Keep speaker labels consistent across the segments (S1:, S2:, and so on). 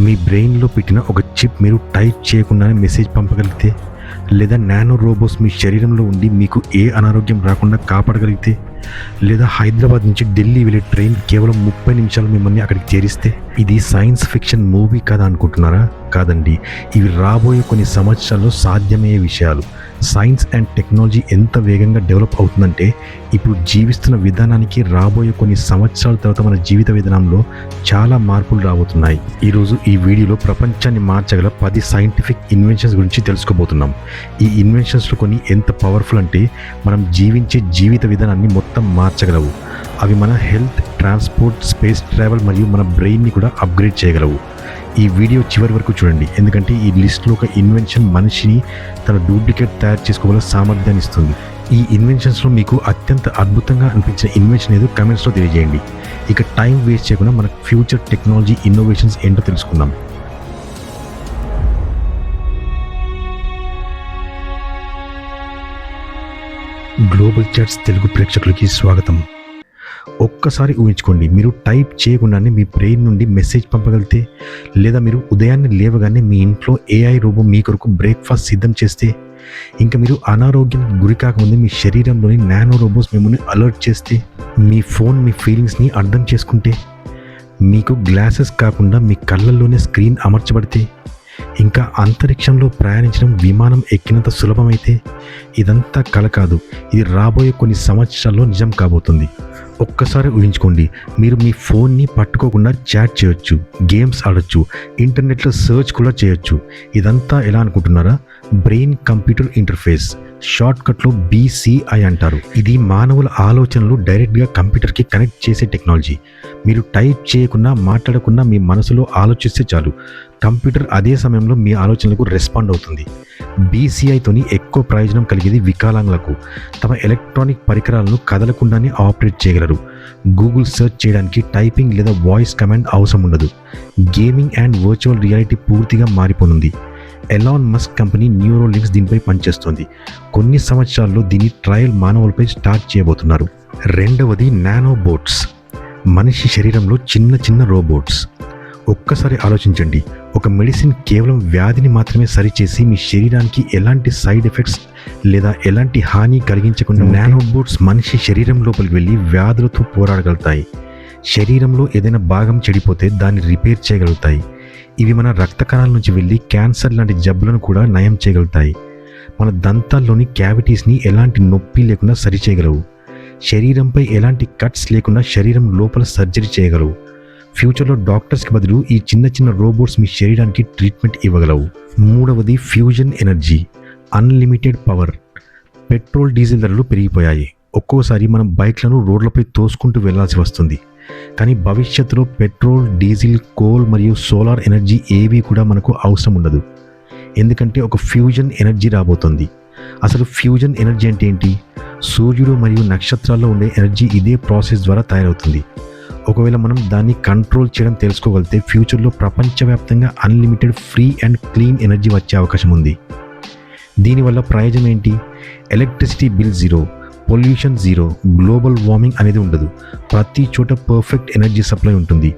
S1: మీ బ్రెయిన్లో పెట్టిన ఒక చిప్ మీరు టైప్ చేయకుండానే మెసేజ్ పంపగలిగితే, లేదా నానో రోబోట్స్ మీ శరీరంలో ఉండి మీకు ఏ అనారోగ్యం రాకుండా కాపాడగలిగితే, లేదా హైదరాబాద్ నుంచి ఢిల్లీ వెళ్ళే ట్రైన్ కేవలం 30 నిమిషాలు మిమ్మల్ని అక్కడికి చేరిస్తే, ఇది సైన్స్ ఫిక్షన్ మూవీ కదా అనుకుంటున్నారా? కాదండి, ఇవి రాబోయే కొన్ని సంవత్సరాల్లో సాధ్యమయ్యే విషయాలు. సైన్స్ అండ్ టెక్నాలజీ ఎంత వేగంగా డెవలప్ అవుతుందంటే ఇప్పుడు జీవిస్తున్న విధానానికి రాబోయే కొన్ని సంవత్సరాల తర్వాత మన జీవిత విధానంలో చాలా మార్పులు రాబోతున్నాయి. ఈరోజు ఈ వీడియోలో ప్రపంచాన్ని మార్చగల 10 సైంటిఫిక్ ఇన్వెన్షన్స్ గురించి తెలుసుకోబోతున్నాం. ఈ ఇన్వెన్షన్స్లో కొన్ని ఎంత పవర్ఫుల్ అంటే మనం జీవించే జీవిత విధానాన్ని మొత్తం మార్చగలవు. అవి మన హెల్త్, ట్రాన్స్పోర్ట్, స్పేస్ ట్రావెల్ మరియు మన బ్రెయిన్ని కూడా అప్గ్రేడ్ చేయగలవు. ఈ వీడియో చివరి వరకు చూడండి, ఎందుకంటే ఈ లిస్ట్లో ఒక ఇన్వెన్షన్ మనిషిని తన డూప్లికేట్ తయారు చేసుకోగల సామర్థ్యాన్ని ఇస్తుంది. ఈ ఇన్వెన్షన్స్లో మీకు అత్యంత అద్భుతంగా అనిపించిన ఇన్వెన్షన్ ఏదో కమెంట్స్లో తెలియజేయండి. ఇక టైం వేస్ట్ చేయకుండా మన ఫ్యూచర్ టెక్నాలజీ ఇన్నోవేషన్స్ ఏంటో తెలుసుకుందాం. గ్లోబల్ చాట్స్ తెలుగు ప్రేక్షకులకి స్వాగతం. ఒక్కసారి ఊహించుకోండి, మీరు టైప్ చేయకుండానే మీ బ్రెయిన్ నుండి మెసేజ్ పంపగలిగితే, లేదా మీరు ఉదయాన్నే లేవగానే మీ ఇంట్లో ఏఐ రోబో మీ కొరకు బ్రేక్ఫాస్ట్ సిద్ధం చేస్తే, ఇంకా మీరు అనారోగ్యం గురి కాకముందే మీ శరీరంలోని నానో రోబోట్స్ మిమ్మల్ని అలర్ట్ చేస్తే, మీ ఫోన్ మీ ఫీలింగ్స్ని అర్థం చేసుకుంటే, మీకు గ్లాసెస్ కాకుండా మీ కళ్ళల్లోనే స్క్రీన్ అమర్చబడితే, ఇంకా అంతరిక్షంలో ప్రయాణించడం విమానం ఎక్కినంత సులభమైతే, ఇదంతా కల కాదు, ఇది రాబోయే కొన్ని సంవత్సరాల్లో నిజం కాబోతుంది. ఒక్కసారి ఊహించుకోండి, మీరు మీ ఫోన్ని పట్టుకోకుండా చాట్ చేయొచ్చు, గేమ్స్ ఆడొచ్చు, ఇంటర్నెట్లో సర్చ్ కూడా చేయొచ్చు. ఇదంతా ఎలా అనుకుంటున్నారా? బ్రెయిన్ కంప్యూటర్ ఇంటర్ఫేస్, షార్ట్కట్లో BCI అంటారు. ఇది మానవుల ఆలోచనలు డైరెక్ట్గా కంప్యూటర్కి కనెక్ట్ చేసే టెక్నాలజీ. మీరు టైప్ చేయకుండా, మాట్లాడకుండా మీ మనసులో ఆలోచిస్తే చాలు, కంప్యూటర్ అదే సమయంలో మీ ఆలోచనలకు రెస్పాండ్ అవుతుంది. BCIతోని ఎక్కువ ప్రయోజనం కలిగేది వికలాంగులకు. తమ ఎలక్ట్రానిక్ పరికరాలను కదలకుండానే ఆపరేట్ చేయగలరు. గూగుల్ సెర్చ్ చేయడానికి టైపింగ్ లేదా వాయిస్ కమాండ్ అవసరం ఉండదు. గేమింగ్ అండ్ వర్చువల్ రియాలిటీ పూర్తిగా మారిపోనుంది. ఎలాన్ మస్క్ కంపెనీ న్యూరోలింక్స్ దీనిపై పనిచేస్తోంది. కొన్ని సంవత్సరాల్లో దీని ట్రయల్ మానవులపై స్టార్ట్ చేయబోతున్నారు. రెండవది నానోబోట్స్, మనిషి శరీరంలో చిన్న చిన్న రోబోట్స్. ఒక్కసారి ఆలోచించండి, ఒక మెడిసిన్ కేవలం వ్యాధిని మాత్రమే సరిచేసి మీ శరీరానికి ఎలాంటి సైడ్ ఎఫెక్ట్స్ లేదా ఎలాంటి హాని కలిగించకుండా నానోబోట్స్ మనిషి శరీరం లోపలికి వెళ్ళి వ్యాధులతో పోరాడగలుగుతాయి. శరీరంలో ఏదైనా భాగం చెడిపోతే దాన్ని రిపేర్ చేయగలుగుతాయి. ఇవి మన రక్త కణాల నుంచి వెళ్ళి క్యాన్సర్ లాంటి జబ్బులను కూడా నయం చేయగలుగుతాయి. మన దంతాల్లోని క్యావిటీస్ని ఎలాంటి నొప్పి లేకుండా సరిచేయగలవు. శరీరంపై ఎలాంటి కట్స్ లేకుండా శరీరం లోపల సర్జరీ చేయగలవు. ఫ్యూచర్లో డాక్టర్స్కి బదులు ఈ చిన్న చిన్న రోబోట్స్ మీ శరీరానికి ట్రీట్మెంట్ ఇవ్వగలవు. మూడవది fusion energy, unlimited power. Petrol, diesel ధరలు పెరిగిపోయాయి. ఒక్కోసారి మనం బైక్లను రోడ్లపై తోసుకుంటూ వెళ్లాల్సి వస్తుంది. కానీ భవిష్యత్తులో పెట్రోల్, డీజిల్, కోల్ మరియు సోలార్ ఎనర్జీ ఏవి కూడా మనకు అవసరం ఉండదు. ఎందుకంటే ఒక ఫ్యూజన్ ఎనర్జీ రాబోతుంది. అసలు ఫ్యూజన్ ఎనర్జీ అంటే ఏంటి? సూర్యుడు మరియు నక్షత్రాల్లో ఉండే ఎనర్జీ ఇదే ప్రాసెస్ ద్వారా తయారవుతుంది. ఒకవేళ మనం దాన్ని కంట్రోల్ చేయడం తెలుసుకోగలిగితే ఫ్యూచర్లో ప్రపంచవ్యాప్తంగా unlimited free and clean energy వచ్చే అవకాశం ఉంది. దీనివల్ల ప్రయోజనం ఏంటి? Electricity bill zero, pollution zero, global warming అనేది ఉండదు. ప్రతి చోట పర్ఫెక్ట్ ఎనర్జీ సప్లై ఉంటుంది.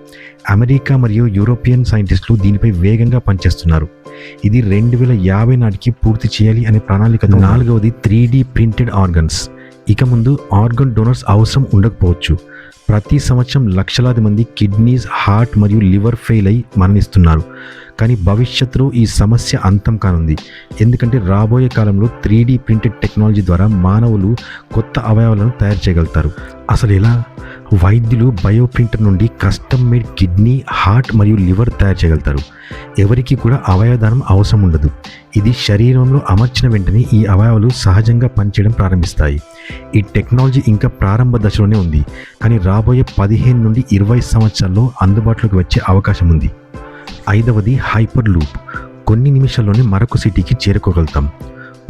S1: అమెరికా మరియు యూరోపియన్ సైంటిస్టులు దీనిపై వేగంగా పనిచేస్తున్నారు. ఇది 2050 నాటికి పూర్తి చేయాలి అనే ప్రణాళిక. నాలుగవది 3D ప్రింటెడ్ ఆర్గన్స్. ఇక ముందు ఆర్గన్ డోనర్స్ అవసరం ఉండకపోవచ్చు. ప్రతి సంవత్సరం లక్షలాది మంది కిడ్నీస్, హార్ట్ మరియు లివర్ ఫెయిల్ అయి మరణిస్తున్నారు. కానీ భవిష్యత్తులో ఈ సమస్య అంతం కానుంది. ఎందుకంటే రాబోయే కాలంలో 3D ప్రింటెడ్ టెక్నాలజీ ద్వారా మానవులు కొత్త అవయవాలను తయారు చేయగలుగుతారు. అసలు ఎలా? వైద్యులు బయోప్రింటర్ నుండి కస్టమ్ మేడ్ కిడ్నీ, హార్ట్ మరియు లివర్ తయారు చేయగలుగుతారు. ఎవరికి కూడా అవయవదానం అవసరం ఉండదు. ఇది శరీరంలో అమర్చిన వెంటనే ఈ అవయవాలు సహజంగా పనిచేయడం ప్రారంభిస్తాయి. ఈ టెక్నాలజీ ఇంకా ప్రారంభ దశలోనే ఉంది, కానీ రాబోయే 15 నుండి 20 సంవత్సరాల్లో అందుబాటులోకి వచ్చే అవకాశం ఉంది. ఐదవది హైపర్ లూప్. కొన్ని నిమిషాల్లోనే మరొక సిటీకి చేరుకోగలుగుతాం.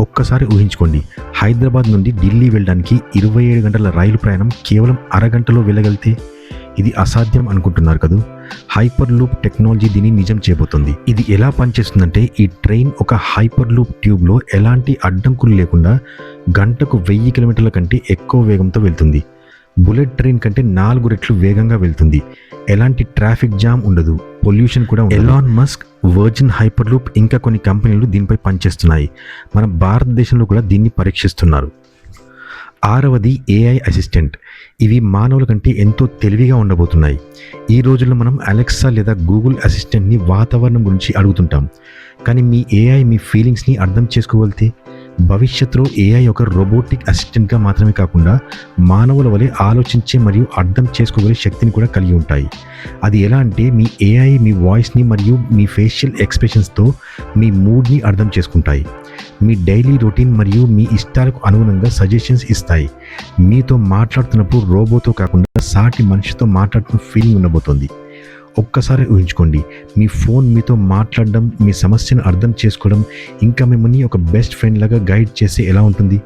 S1: ఒక్కసారి ఊహించుకోండి, హైదరాబాద్ నుండి ఢిల్లీ వెళ్ళడానికి 27 గంటల రైలు ప్రయాణం కేవలం అరగంటలో వెళ్ళగలిగితే, ఇది అసాధ్యం అనుకుంటున్నారు కదా? హైపర్ లూప్ టెక్నాలజీ దీన్ని నిజం చేయబోతుంది. ఇది ఎలా పనిచేస్తుందంటే, ఈ ట్రైన్ ఒక హైపర్ లూప్ ట్యూబ్లో ఎలాంటి అడ్డంకులు లేకుండా గంటకు 1000 కిలోమీటర్ల కంటే ఎక్కువ వేగంతో వెళ్తుంది. బుల్లెట్ ట్రైన్ కంటే 4 రెట్లు వేగంగా వెళ్తుంది. ఎలాంటి ట్రాఫిక్ జామ్ ఉండదు, పొల్యూషన్ కూడా ఉండదు. ఎలాన్ మస్క్, వర్జిన్ హైపర్లూప్ ఇంకా కొన్ని కంపెనీలు దీనిపై పనిచేస్తున్నాయి. మన భారతదేశంలో కూడా దీన్ని పరీక్షిస్తున్నారు. 6వది ఏఐ అసిస్టెంట్. ఇవి మానవుల కంటే ఎంతో తెలివిగా ఉండబోతున్నాయి. ఈ రోజుల్లో మనం అలెక్సా లేదా గూగుల్ అసిస్టెంట్ని వాతావరణం గురించి అడుగుతుంటాం. కానీ మీ ఏఐ మీ ఫీలింగ్స్ని అర్థం చేసుకోగలిగితే భవిష్యత్తులో ఏఐ ఒక రోబోటిక్ అసిస్టెంట్గా మాత్రమే కాకుండా మానవుల వలె ఆలోచించే మరియు అర్థం చేసుకోగలిగే శక్తిని కూడా కలిగి ఉంటాయి. అది ఎలా అంటే మీ ఏఐ మీ వాయిస్ని మరియు మీ ఫేషియల్ ఎక్స్ప్రెషన్స్తో మీ మూడ్ని అర్థం చేసుకుంటాయి. మీ డైలీ రొటీన్ మరియు మీ ఇష్టాలకు అనుగుణంగా సజెషన్స్ ఇస్తాయి. మీతో మాట్లాడుతున్నప్పుడు రోబోతో కాకుండా సాటి మనిషితో మాట్లాడుతున్న ఫీలింగ్ ఉండబోతోంది. ఒక్కసారి ఊహించుకోండి, మీ ఫోన్ మీతో మాట్లాడడం, మీ సమస్యను అర్థం చేసుకోవడం, ఇంకా మిమ్మల్ని ఒక బెస్ట్ ఫ్రెండ్ లాగా గైడ్ చేస్తే ఎలా ఉంటుంది?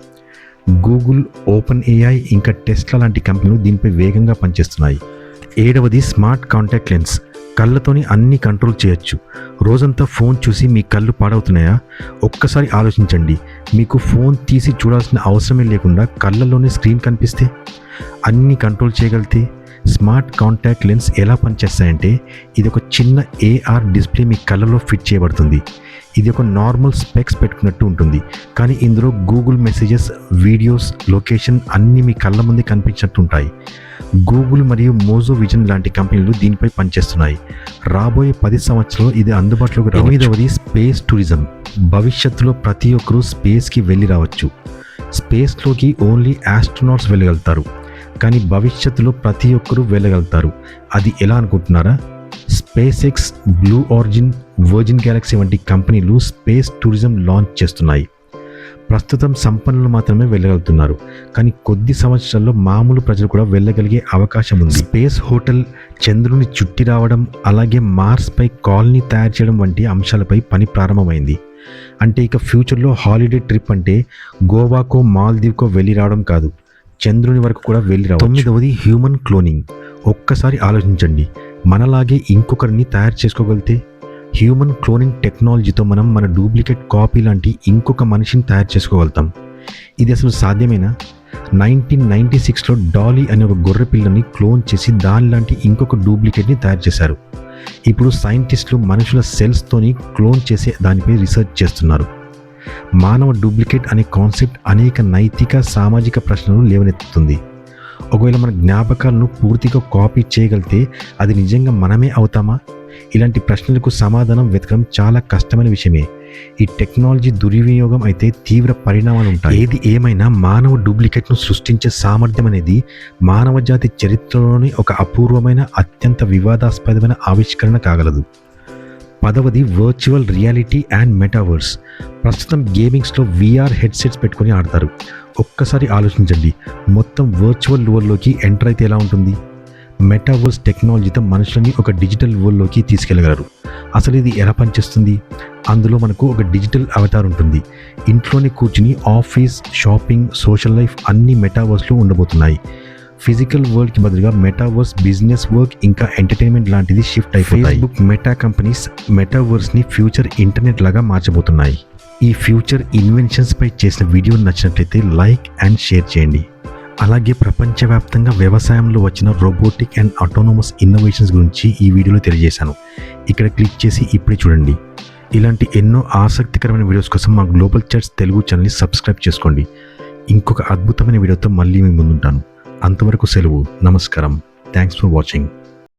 S1: గూగుల్, ఓపెన్ ఏఐ ఇంకా టెస్లా లాంటి కంపెనీలు దీనిపై వేగంగా పనిచేస్తున్నాయి. 7వది స్మార్ట్ కాంటాక్ట్ లెన్స్. కళ్ళతోని అన్ని కంట్రోల్ చేయొచ్చు. రోజంతా ఫోన్ చూసి మీ కళ్ళు పాడవుతున్నాయా? ఒక్కసారి ఆలోచించండి. మీకు ఫోన్ తీసి చూడాల్సిన అవసరమే లేకుండా కళ్ళల్లోనే స్క్రీన్ కనిపిస్తే, అన్ని కంట్రోల్ చేయగలిగితే స్మార్ట్ కాంటాక్ట్ లెన్స్ ఎలా పనిచేస్తాయంటే ఇది ఒక చిన్న ఏఆర్ డిస్ప్లే మీ కళ్ళలో ఫిట్ చేయబడుతుంది. ఇది ఒక నార్మల్ స్పెక్స్ పెట్టుకున్నట్టు ఉంటుంది, కానీ ఇందులో గూగుల్ మెసేజెస్, వీడియోస్, లొకేషన్ అన్నీ మీ కళ్ళ ముందే కనిపించినట్టు ఉంటాయి. గూగుల్ మరియు మోజో విజన్ లాంటి కంపెనీలు దీనిపై పనిచేస్తున్నాయి. రాబోయే 10 సంవత్సరాలు ఇది అందుబాటులోకి రావచ్చు. 8వది స్పేస్ టూరిజం. భవిష్యత్తులో ప్రతి ఒక్కరూ స్పేస్కి వెళ్ళి రావచ్చు. స్పేస్లోకి ఓన్లీ ఆస్ట్రోనాట్స్ వెళ్ళగలుగుతారు, కానీ భవిష్యత్తులో ప్రతి ఒక్కరూ వెళ్ళగలుగుతారు. అది ఎలా అనుకుంటున్నారా? Space X, blue origin, virgin Galaxy వంటి కంపెనీలు స్పేస్ టూరిజం లాంచ్ చేస్తున్నాయి. ప్రస్తుతం సంపన్నులు మాత్రమే వెళ్ళగలుగుతున్నారు, కానీ కొద్ది సంవత్సరాల్లో మామూలు ప్రజలు కూడా వెళ్ళగలిగే అవకాశం ఉంది. స్పేస్ హోటల్, చంద్రుని చుట్టి రావడం, అలాగే మార్స్పై కాలనీ తయారు చేయడం వంటి అంశాలపై పని ప్రారంభమైంది. అంటే ఇక ఫ్యూచర్లో హాలిడే ట్రిప్ అంటే గోవాకో మాల్దీవ్కో వెళ్ళి రావడం కాదు, చంద్రుని వరకు కూడా వెళ్ళి రావచ్చు. 9వది హ్యూమన్ క్లోనింగ్. ఒక్కసారి ఆలోచించండి, మనలాగే ఇంకొకరిని తయారు చేసుకోగలిగితే హ్యూమన్ క్లోనింగ్ టెక్నాలజీతో మనం మన డూప్లికేట్ కాపీ లాంటి ఇంకొక మనిషిని తయారు చేసుకోగలుగుతాం. ఇది అసలు సాధ్యమేనా? 1996లో డాలీ అనే ఒక గొర్రె పిల్లని క్లోన్ చేసి దాని లాంటి ఇంకొక డూప్లికేట్ని తయారు చేశారు. ఇప్పుడు సైంటిస్టులు మనుషుల సెల్స్తోని క్లోన్ చేసే దానిపై రీసెర్చ్ చేస్తున్నారు. మానవ డూప్లికేట్ అనే కాన్సెప్ట్ అనేక నైతిక, సామాజిక ప్రశ్నలను లేవనెత్తుతుంది. ఒకవేళ మన జ్ఞాపకాలను పూర్తిగా కాపీ చేయగలిగితే అది నిజంగా మనమే అవుతామా? ఇలాంటి ప్రశ్నలకు సమాధానం వెతకడం చాలా కష్టమైన విషయమే. ఈ టెక్నాలజీ దుర్వినియోగం అయితే తీవ్ర పరిణామాలు ఉంటాయి. ఏది ఏమైనా మానవ డూప్లికేట్ను సృష్టించే సామర్థ్యం అనేది మానవ జాతి చరిత్రలోని ఒక అపూర్వమైన, అత్యంత వివాదాస్పదమైన ఆవిష్కరణ కాగలదు. 10వది వర్చువల్ రియాలిటీ అండ్ మెటావర్స్. ప్రస్తుతం గేమింగ్స్లో VR హెడ్సెట్స్ పెట్టుకొని ఆడతారు. ఒక్కసారి ఆలోచించండి, మొత్తం వర్చువల్ వరల్డ్లోకి ఎంటర్ అయితే ఎలా ఉంటుంది? మెటావర్స్ టెక్నాలజీతో మనుషులని ఒక డిజిటల్ వరల్డ్లోకి తీసుకెళ్లగలరు. అసలు ఇది ఎలా పనిచేస్తుంది? అందులో మనకు ఒక డిజిటల్ అవతార్ ఉంటుంది. ఇంట్లోనే కూర్చుని ఆఫీస్, షాపింగ్, సోషల్ లైఫ్ అన్ని మెటావర్స్లో ఉండబోతున్నాయి. ఫిజికల్ వరల్డ్కి బదులుగా మెటావర్స్ బిజినెస్, వర్క్ ఇంకా ఎంటర్టైన్మెంట్ లాంటిది షిఫ్ట్ అయిపోతాయి. ఫేస్బుక్, మెటా కంపెనీస్ మెటావర్స్ని ఫ్యూచర్ ఇంటర్నెట్ లాగా మార్చబోతున్నాయి. ఈ ఫ్యూచర్ ఇన్వెన్షన్స్పై చేసిన వీడియో నచ్చినట్లయితే లైక్ అండ్ షేర్ చేయండి. అలాగే ప్రపంచవ్యాప్తంగా వ్యవసాయంలో వచ్చిన రోబోటిక్ అండ్ ఆటోనమస్ ఇన్నోవేషన్స్ గురించి ఈ వీడియోలో తెలియజేశాను. ఇక్కడ క్లిక్ చేసి ఇప్పుడే చూడండి. ఇలాంటి ఎన్నో ఆసక్తికరమైన వీడియోస్ కోసం మా గ్లోబల్ చాట్స్ తెలుగు ఛానల్ని సబ్స్క్రైబ్ చేసుకోండి. ఇంకొక అద్భుతమైన వీడియోతో మళ్ళీ మీ ముందుంటాను. అంతవరకు సెలవు. నమస్కారం. Thanks for watching.